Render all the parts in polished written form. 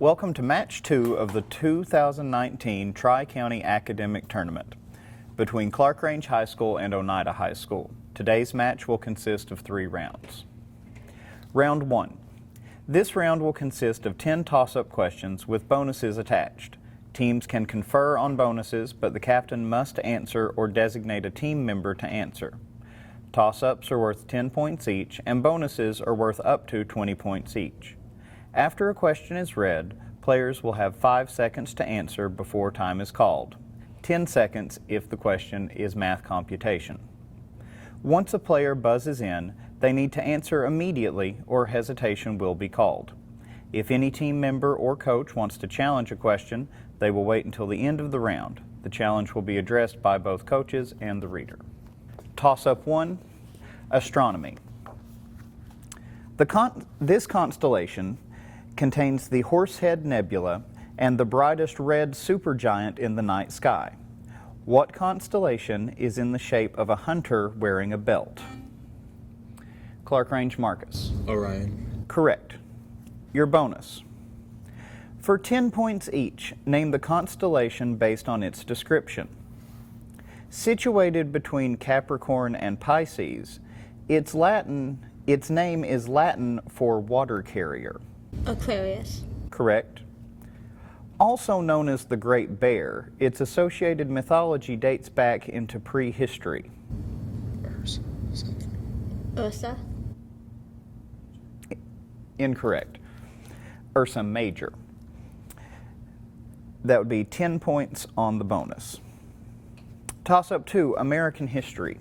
Welcome to Match 2 of the 2019 Tri-County Academic Tournament between Clarkrange High School and Oneida High School. Today's match will consist of 3 rounds. Round 1. This round will consist of 10 toss-up questions with bonuses attached. Teams can confer on bonuses, but the captain must answer or designate a team member to answer. Toss-ups are worth 10 points each, and bonuses are worth up to 20 points each. After a question is read, players will have 5 seconds to answer before time is called. 10 seconds if the question is math computation. Once a player buzzes in, they need to answer immediately or hesitation will be called. If any team member or coach wants to challenge a question, they will wait until the end of the round. The challenge will be addressed by both coaches and the reader. Toss-up 1, astronomy. This constellation contains the Horsehead Nebula and the brightest red supergiant in the night sky. What constellation is in the shape of a hunter wearing a belt? Clarkrange Marcus. Orion. Correct. Your bonus. For 10 points each, name the constellation based on its description. Situated between Capricorn and Pisces, its name is Latin for water carrier. Aquarius. Correct. Also known as the Great Bear, its associated mythology dates back into prehistory. Ursa. Incorrect. Ursa Major. That would be 10 points on the bonus. Toss-up 2, American history.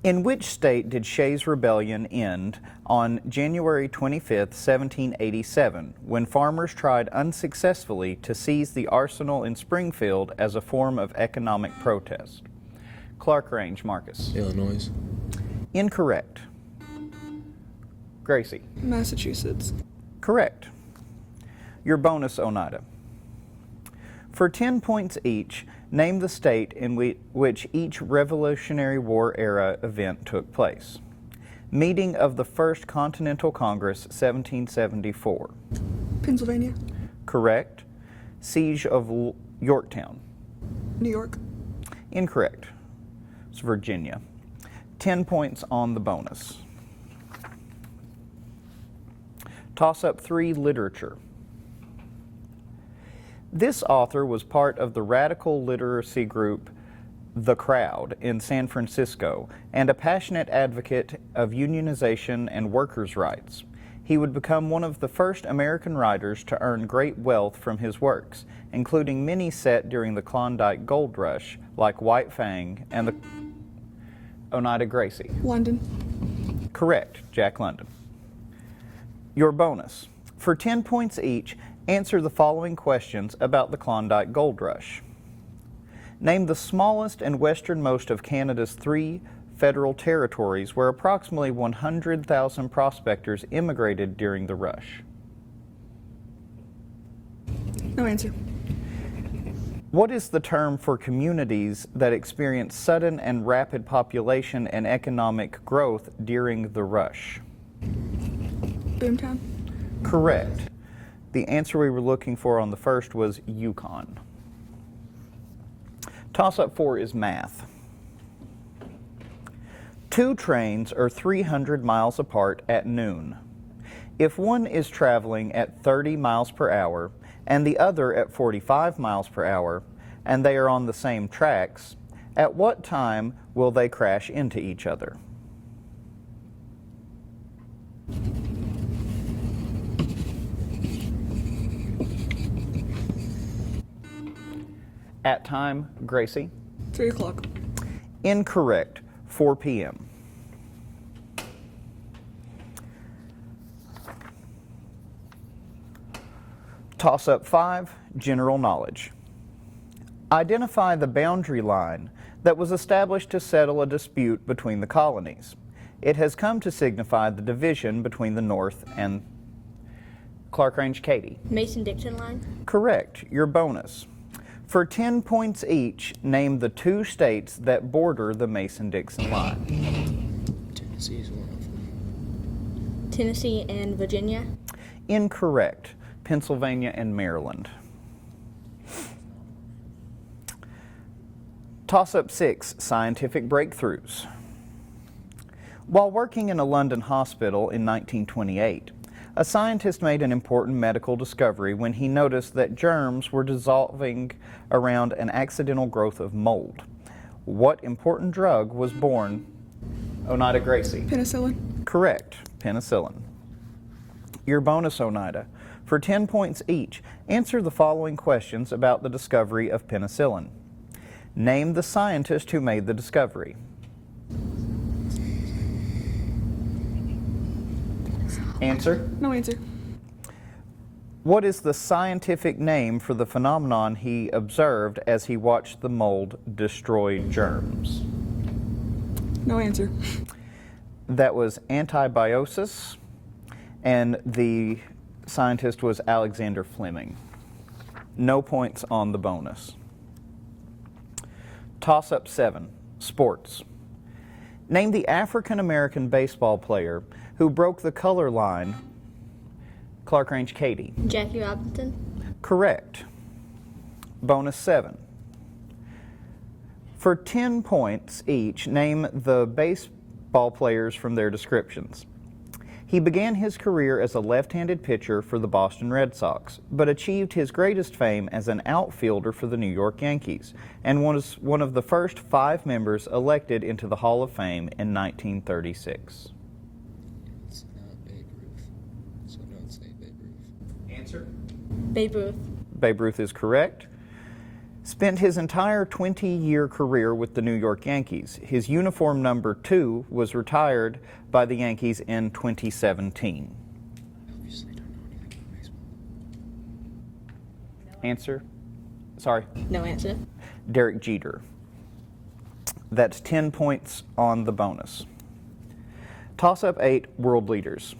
In which state did Shays' Rebellion end on January 25, 1787, when farmers tried unsuccessfully to seize the arsenal in Springfield as a form of economic protest? Clarkrange Marcus. Illinois. Incorrect. Gracie. Massachusetts. Correct. Your bonus, Oneida. For 10 points each, name the state in which each Revolutionary War era event took place. Meeting of the First Continental Congress, 1774. Pennsylvania. Correct. Siege of Yorktown. New York. Incorrect. It's Virginia. 10 points on the bonus. Toss-up 3, literature. This author was part of the radical literacy group The Crowd in San Francisco and a passionate advocate of unionization and workers' rights. He would become one of the first American writers to earn great wealth from his works, including many set during the Klondike Gold Rush, like White Fang and the Oneida Gracie. London. Correct, Jack London. Your bonus. For 10 points each, answer the following questions about the Klondike Gold Rush. Name the smallest and westernmost of Canada's 3 federal territories where approximately 100,000 prospectors immigrated during the rush. No answer. What is the term for communities that experience sudden and rapid population and economic growth during the rush? Boomtown. Correct. The answer we were looking for on the first was Yukon. Toss-up 4 is math. 2 trains are 300 miles apart at noon. If one is traveling at 30 miles per hour and the other at 45 miles per hour, and they are on the same tracks, at what time will they crash into each other? At time, Gracie? 3 o'clock. Incorrect. 4 p.m. Toss-up 5, general knowledge. Identify the boundary line that was established to settle a dispute between the colonies. It has come to signify the division between the North and Clarkrange. Katie. Mason-Dixon line. Correct. Your bonus. For 10 points each, name the 2 states that border the Mason-Dixon line. Tennessee is one of them. Tennessee and Virginia. Incorrect. Pennsylvania and Maryland. Toss-up 6, scientific breakthroughs. While working in a London hospital in 1928, a scientist made an important medical discovery when he noticed that germs were dissolving around an accidental growth of mold. What important drug was born? Oneida Gracie. Penicillin. Correct. Penicillin. Your bonus, Oneida. For 10 points each, answer the following questions about the discovery of penicillin. Name the scientist who made the discovery. Answer. No answer. What is the scientific name for the phenomenon he observed as he watched the mold destroy germs? No answer. That was antibiosis, and the scientist was Alexander Fleming. No points on the bonus. Toss-up 7, sports. Name the African-American baseball player who broke the color line. Clarkrange, Katie. Jackie Robinson. Correct. Bonus 7. For 10 points each, name the baseball players from their descriptions. He began his career as a left-handed pitcher for the Boston Red Sox, but achieved his greatest fame as an outfielder for the New York Yankees, and was one of the first 5 members elected into the Hall of Fame in 1936. It's not Babe Ruth, so don't say Babe Ruth. Answer. Babe Ruth. Babe Ruth is correct. Spent his entire 20-year career with the New York Yankees. His uniform number 2 was retired by the Yankees in 2017. Obviously don't know anything about baseball. Answer? Sorry. No answer. Derek Jeter. That's 10 points on the bonus. Toss-up 8, world leaders.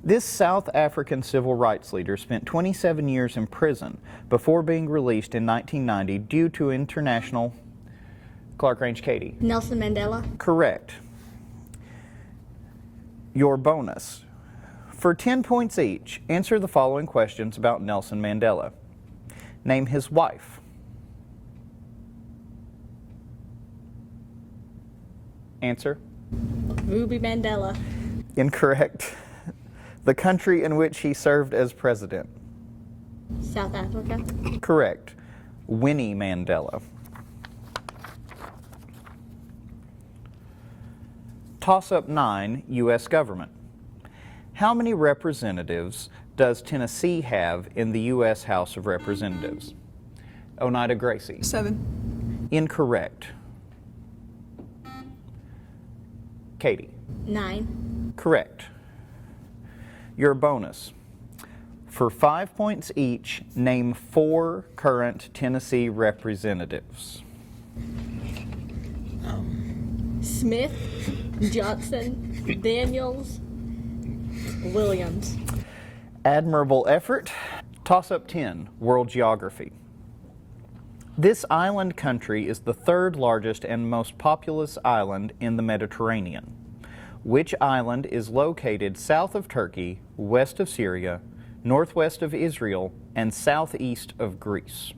This South African civil rights leader spent 27 years in prison before being released in 1990 due to international... Clarkrange, Katie. Nelson Mandela. Correct. Your bonus. For 10 points each, answer the following questions about Nelson Mandela. Name his wife. Answer. Ruby Mandela. Incorrect. The country in which he served as president. South Africa. Correct. Winnie Mandela. Toss-up 9, U.S. government. How many representatives does Tennessee have in the U.S. House of Representatives? Oneida Gracie. 7. Incorrect. Katie. 9. Correct. Your bonus. For 5 points each, name 4 current Tennessee representatives. Smith. Johnson. Daniels. Williams. Admirable effort. Toss-up 10, world geography. This island country is the 3rd largest and most populous island in the Mediterranean. Which island is located south of Turkey, west of Syria, northwest of Israel, and southeast of Greece?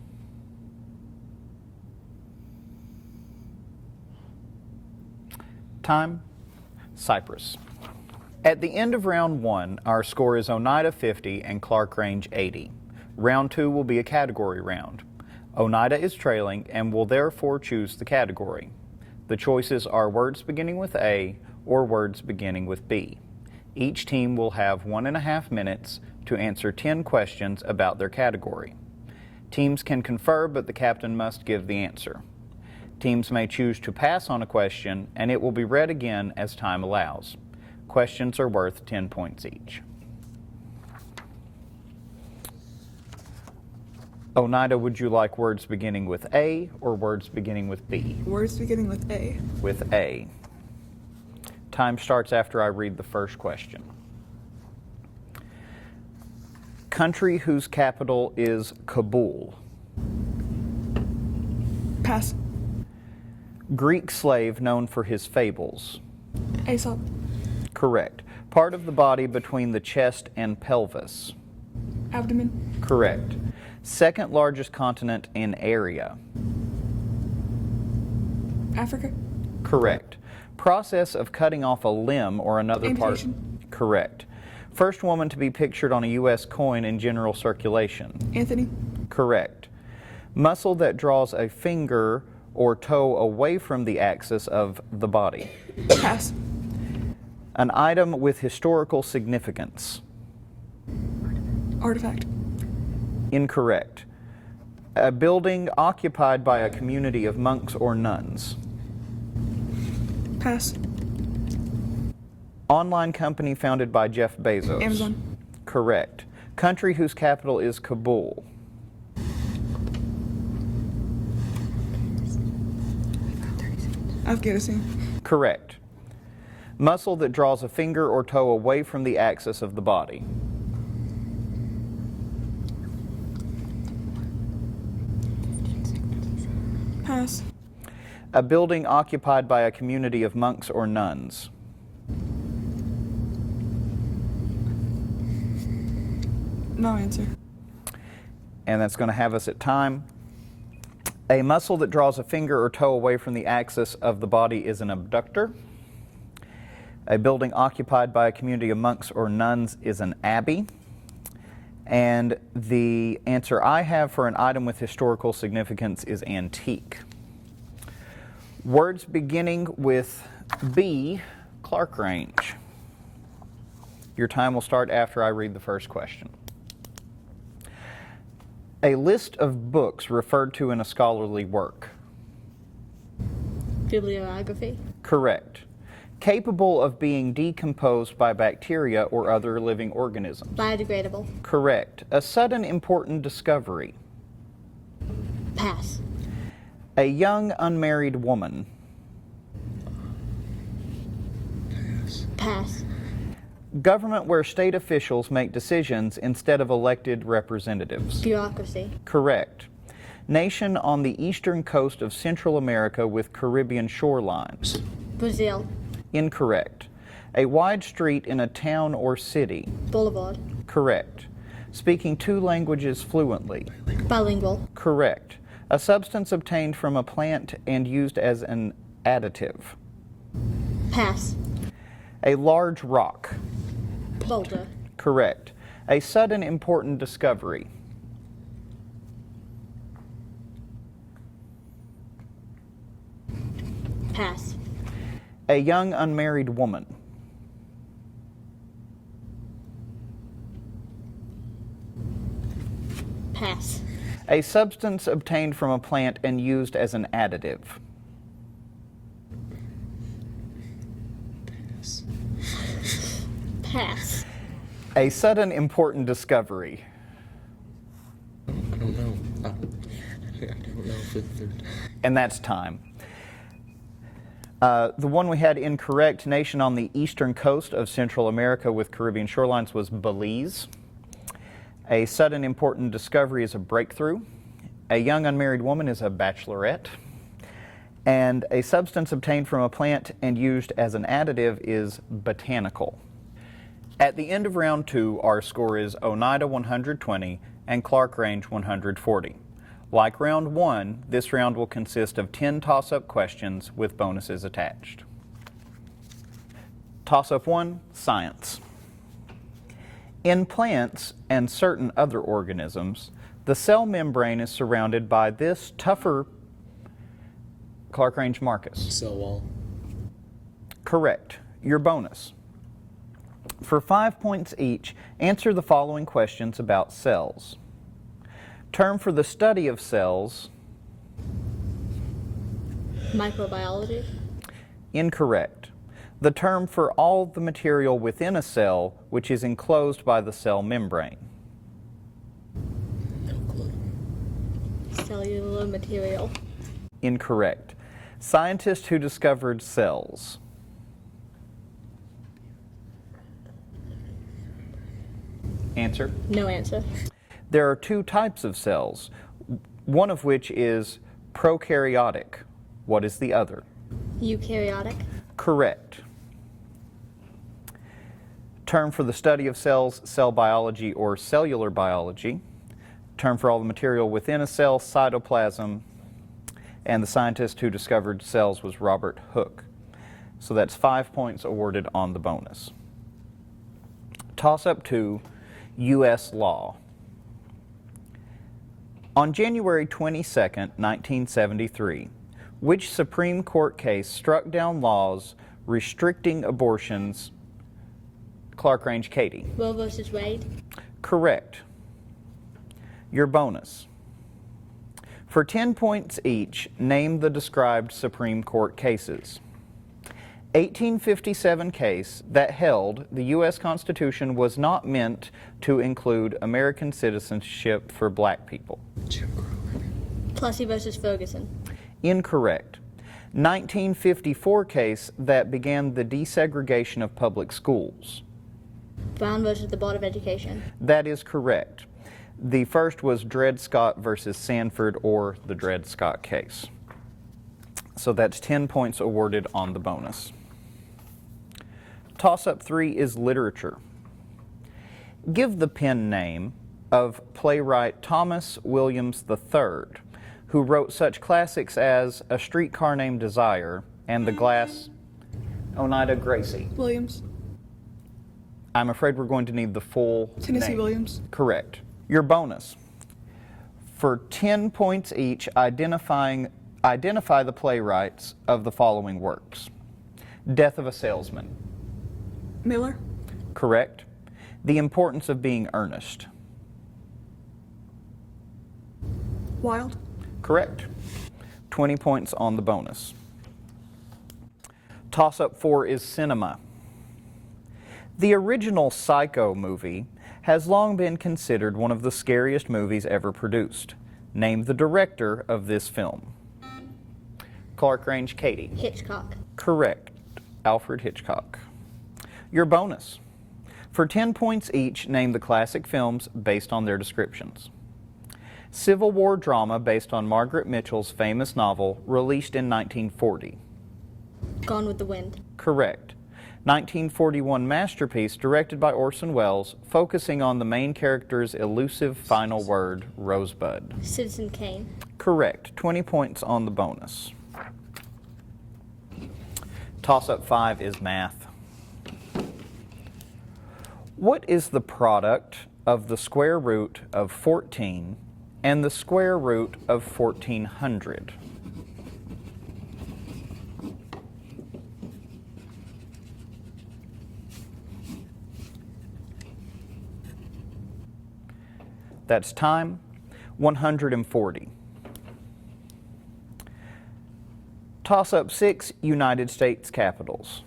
Time. Cyprus. At the end of round 1, our score is Oneida 50 and Clarkrange 80. Round 2 will be a category round. Oneida is trailing and will therefore choose the category. The choices are words beginning with A or words beginning with B. Each team will have 1.5 minutes to answer 10 questions about their category. Teams can confer, but the captain must give the answer. Teams may choose to pass on a question, and it will be read again as time allows. Questions are worth 10 points each. Oneida, would you like words beginning with A or words beginning with B? Words beginning with A. With A. Time starts after I read the first question. Country whose capital is Kabul. Pass. Greek slave known for his fables. Aesop. Correct. Part of the body between the chest and pelvis. Abdomen. Correct. Second largest continent in area. Africa. Correct. Process of cutting off a limb or another Amputation. part. Correct. First woman to be pictured on a U.S. coin in general circulation. Anthony. Correct. Muscle that draws a finger or toe away from the axis of the body. Pass. An item with historical significance. Artifact. Incorrect. A building occupied by a community of monks or nuns. Pass. Online company founded by Jeff Bezos. Amazon. Correct. Country whose capital is Kabul. Afghanistan. Correct. Muscle that draws a finger or toe away from the axis of the body. Pass. A building occupied by a community of monks or nuns. No answer. And that's going to have us at time. A muscle that draws a finger or toe away from the axis of the body is an abductor. A building occupied by a community of monks or nuns is an abbey. And the answer I have for an item with historical significance is antique. Words beginning with B, Clarkrange. Your time will start after I read the first question. A list of books referred to in a scholarly work. Bibliography. Correct. Capable of being decomposed by bacteria or other living organisms. Biodegradable. Correct. A sudden important discovery. Pass. A young unmarried woman. Pass. Pass. Government where state officials make decisions instead of elected representatives. Bureaucracy. Correct. Nation on the eastern coast of Central America with Caribbean shorelines. Brazil. Incorrect. A wide street in a town or city. Boulevard. Correct. Speaking two languages fluently. Bilingual. Correct. A substance obtained from a plant and used as an additive. Pass. A large rock. Boulder. Correct. A sudden important discovery. Pass. A young unmarried woman. Pass. A substance obtained from a plant and used as an additive. Pass. Pass. A sudden important discovery. I don't know. I don't know for the third time. And that's time. The one we had incorrect, nation on the eastern coast of Central America with Caribbean shorelines, was Belize. A sudden important discovery is a breakthrough. A young unmarried woman is a bachelorette. And a substance obtained from a plant and used as an additive is botanical. At the end of round 2, our score is Oneida 120 and Clarkrange 140. Like round 1, this round will consist of 10 toss-up questions with bonuses attached. Toss-up 1, science. In plants and certain other organisms, the cell membrane is surrounded by this tougher Clarkrange Marcus. Cell wall. Correct. Your bonus. For 5 points each, answer the following questions about cells. Term for the study of cells. Microbiology. Incorrect. The term for all the material within a cell which is enclosed by the cell membrane. No clue. Cellular material. Incorrect. Scientist who discovered cells. Answer. No answer. There are 2 types of cells, one of which is prokaryotic. What is the other? Eukaryotic. Correct. Term for the study of cells, cell biology or cellular biology. Term for all the material within a cell, cytoplasm. And the scientist who discovered cells was Robert Hooke. So that's 5 points awarded on the bonus. Toss-up 2, U.S. law. On January 22, 1973, which Supreme Court case struck down laws restricting abortions? Clarkrange, Katie. Roe versus Wade. Correct. Your bonus. For 10 points each, name the described Supreme Court cases. 1857 case that held the U.S. Constitution was not meant to include American citizenship for black people. Jim Crow. Plessy versus Ferguson. Incorrect. 1954 case that began the desegregation of public schools. Brown versus the Board of Education. That is correct. The first was Dred Scott versus Sanford, or the Dred Scott case. So that's 10 points awarded on the bonus. Toss-up 3 is literature. Give the pen name of playwright Thomas Williams III, who wrote such classics as A Streetcar Named Desire and The Glass. Oneida Gracie. Williams. I'm afraid we're going to need the full Tennessee name. Williams. Correct. Your bonus. For 10 points each, identify the playwrights of the following works. Death of a Salesman. Miller. Correct. The Importance of Being Earnest. Wilde. Correct. 20 points on the bonus. Toss-up 4 is cinema. The original Psycho movie has long been considered one of the scariest movies ever produced. Name the director of this film. Clarkrange, Katie. Hitchcock. Correct. Alfred Hitchcock. Your bonus. For 10 points each, name the classic films based on their descriptions. Civil War drama based on Margaret Mitchell's famous novel, released in 1940. Gone with the Wind. Correct. 1941 masterpiece directed by Orson Welles, focusing on the main character's elusive final word, Rosebud. Citizen Kane. Correct. 20 points on the bonus. Toss-up 5 is math. What is the product of the square root of 14 and the square root of 1400? That's time, 140. Toss-up 6, United States capitals.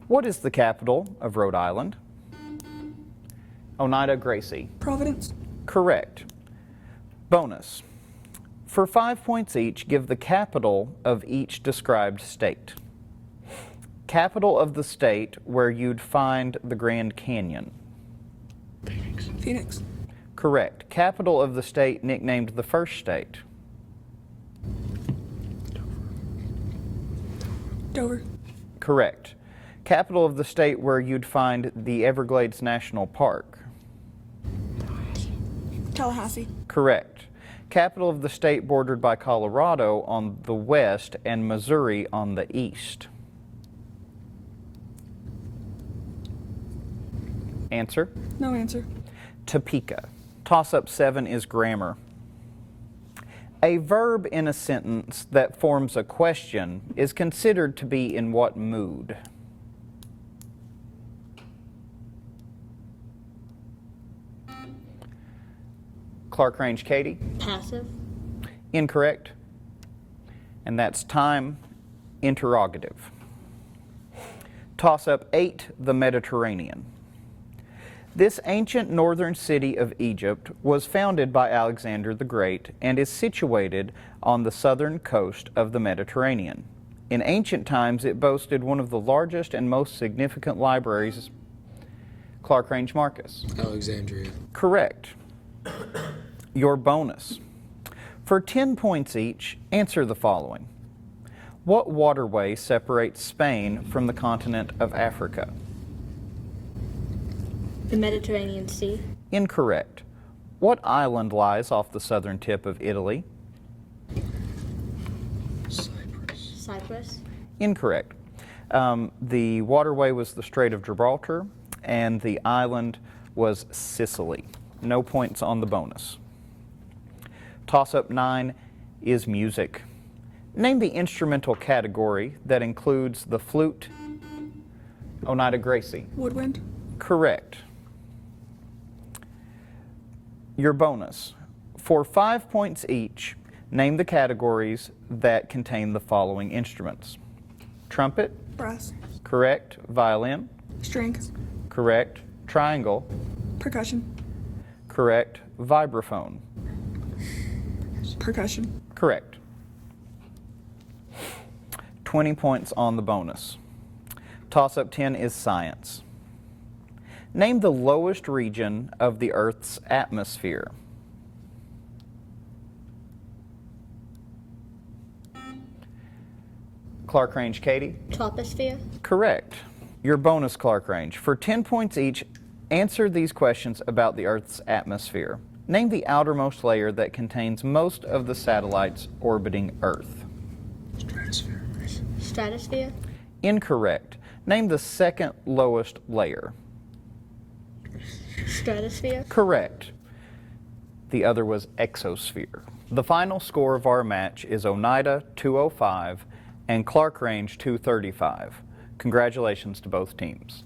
What is the capital of Rhode Island? Oneida Gracie. Providence. Correct. Bonus. For 5 points each, give the capital of each described state. Capital of the state where you'd find the Grand Canyon. Phoenix. Correct. Capital of the state nicknamed the first state. Dover. Correct. Capital of the state where you'd find the Everglades National Park. Tallahassee. Correct. Capital of the state bordered by Colorado on the west and Missouri on the east. Answer? No answer. Topeka. Toss-up 7 is grammar. A verb in a sentence that forms a question is considered to be in what mood? Clarkrange, Katie. Passive. Incorrect. And that's time, interrogative. Toss-up 8, the Mediterranean. This ancient northern city of Egypt was founded by Alexander the Great and is situated on the southern coast of the Mediterranean. In ancient times, it boasted one of the largest and most significant libraries. Clarkrange, Marcus. Alexandria. Correct. Your bonus. For 10 points each, answer the following. What waterway separates Spain from the continent of Africa? The Mediterranean Sea. Incorrect. What island lies off the southern tip of Italy? Cyprus. Cyprus. Incorrect. The waterway was the Strait of Gibraltar, and the island was Sicily. No points on the bonus. Toss-up 9 is music. Name the instrumental category that includes the flute. Oneida Gracie. Woodwind. Correct. Your bonus. For 5 points each, name the categories that contain the following instruments. Trumpet. Brass. Correct. Violin. Strings. Correct. Triangle. Percussion. Correct. Vibraphone. Percussion. Correct. 20 points on the bonus. Toss-up 10 is science. Name the lowest region of the Earth's atmosphere. Clarkrange, Katie? Troposphere. Correct. Your bonus, Clarkrange. For 10 points each, answer these questions about the Earth's atmosphere. Name the outermost layer that contains most of the satellites orbiting Earth. Stratosphere. Stratosphere. Incorrect. Name the second lowest layer. Stratosphere. Correct. The other was exosphere. The final score of our match is Oneida 205 and Clarkrange 235. Congratulations to both teams.